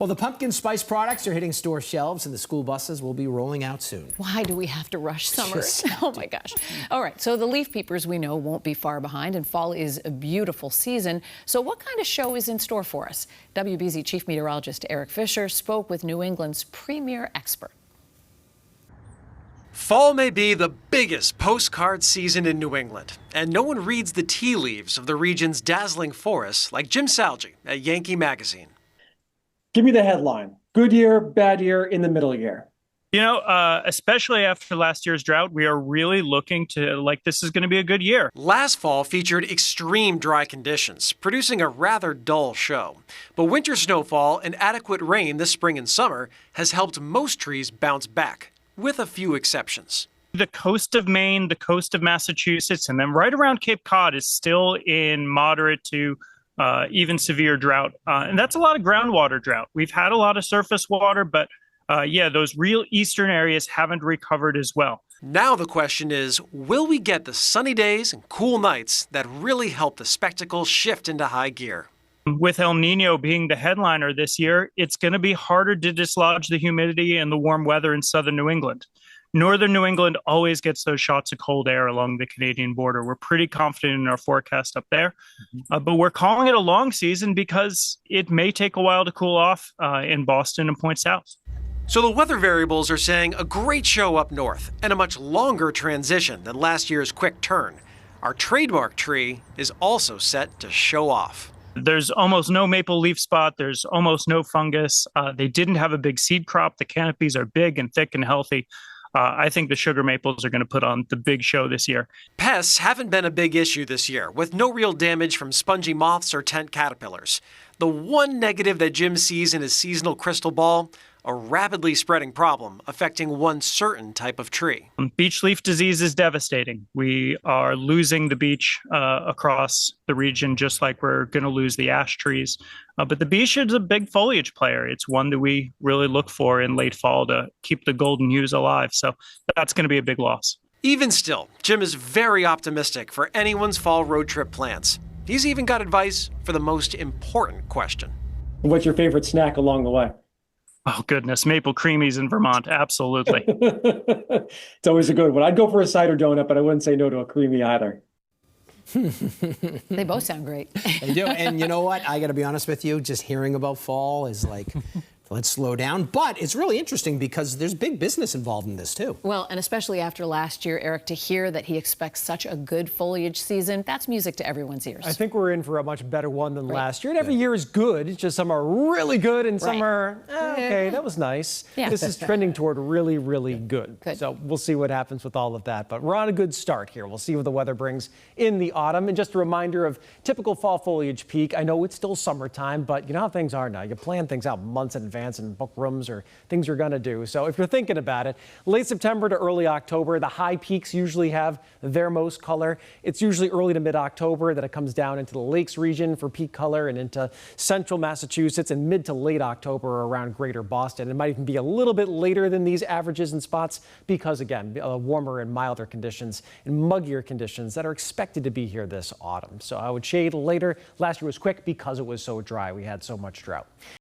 Well, the pumpkin spice products are hitting store shelves and the school buses will be rolling out soon. Why do we have to rush summer? Oh my gosh. All right, so the leaf peepers we know won't be far behind, and fall is a beautiful season. So what kind of show is in store for us? WBZ Chief Meteorologist Eric Fisher spoke with New England's premier expert. Fall may be the biggest postcard season in New England, and no one reads the tea leaves of the region's dazzling forests like Jim Salge at Yankee magazine. Give me the headline. Good year, bad year, in the middle year. You know, especially after last year's drought, we are really looking to this is going to be a good year. Last fall featured extreme dry conditions, producing a rather dull show. But winter snowfall and adequate rain this spring and summer has helped most trees bounce back, with a few exceptions. The coast of Maine, the coast of Massachusetts, and then right around Cape Cod is still in moderate to even severe drought. And that's a lot of groundwater drought. We've had a lot of surface water, but those real eastern areas haven't recovered as well. Now the question is, will we get the sunny days and cool nights that really help the spectacle shift into high gear? With El Nino being the headliner this year, it's going to be harder to dislodge the humidity and the warm weather in southern New England. Northern New England always gets those shots of cold air along the Canadian border. We're pretty confident in our forecast up there, but we're calling it a long season because it may take a while to cool off in Boston and Point South. So the weather variables are saying a great show up north and a much longer transition than last year's quick turn. Our trademark tree is also set to show off. There's almost no maple leaf spot. There's almost no fungus. They didn't have a big seed crop. The canopies are big and thick and healthy. I think the sugar maples are going to put on the big show this year. Pests haven't been a big issue this year, with no real damage from spongy moths or tent caterpillars. The one negative that Jim sees in his seasonal crystal ball, a rapidly spreading problem affecting one certain type of tree. Beech leaf disease is devastating. We are losing the beech across the region, just like we're going to lose the ash trees. But the beech is a big foliage player. It's one that we really look for in late fall to keep the golden hues alive. So that's going to be a big loss. Even still, Jim is very optimistic for anyone's fall road trip plans. He's even got advice for the most important question. What's your favorite snack along the way? Oh, goodness. Maple creamies in Vermont. Absolutely. It's always a good one. I'd go for a cider donut, but I wouldn't say no to a creamy either. They both sound great. They do. And you know what? I got to be honest with you. Just hearing about fall is like, let's slow down. But it's really interesting because there's big business involved in this, too. Well, and especially after last year, Eric, to hear that he expects such a good foliage season, that's music to everyone's ears. I think we're in for a much better one than last year. And every year is good. It's just some are really good and some are, okay, that was nice. Yeah. This is trending toward really, really good. So we'll see what happens with all of that. But we're on a good start here. We'll see what the weather brings in the autumn. And just a reminder of typical fall foliage peak. I know it's still summertime, but you know how things are now. You plan things out months in advance and book rooms or things you're going to do. So if you're thinking about it, late September to early October, the high peaks usually have their most color. It's usually early to mid-October that it comes down into the lakes region for peak color and into central Massachusetts, and mid to late October around greater Boston. It might even be a little bit later than these averages in spots because, again, warmer and milder conditions and muggier conditions that are expected to be here this autumn. So I would shade later. Last year was quick because it was so dry. We had so much drought.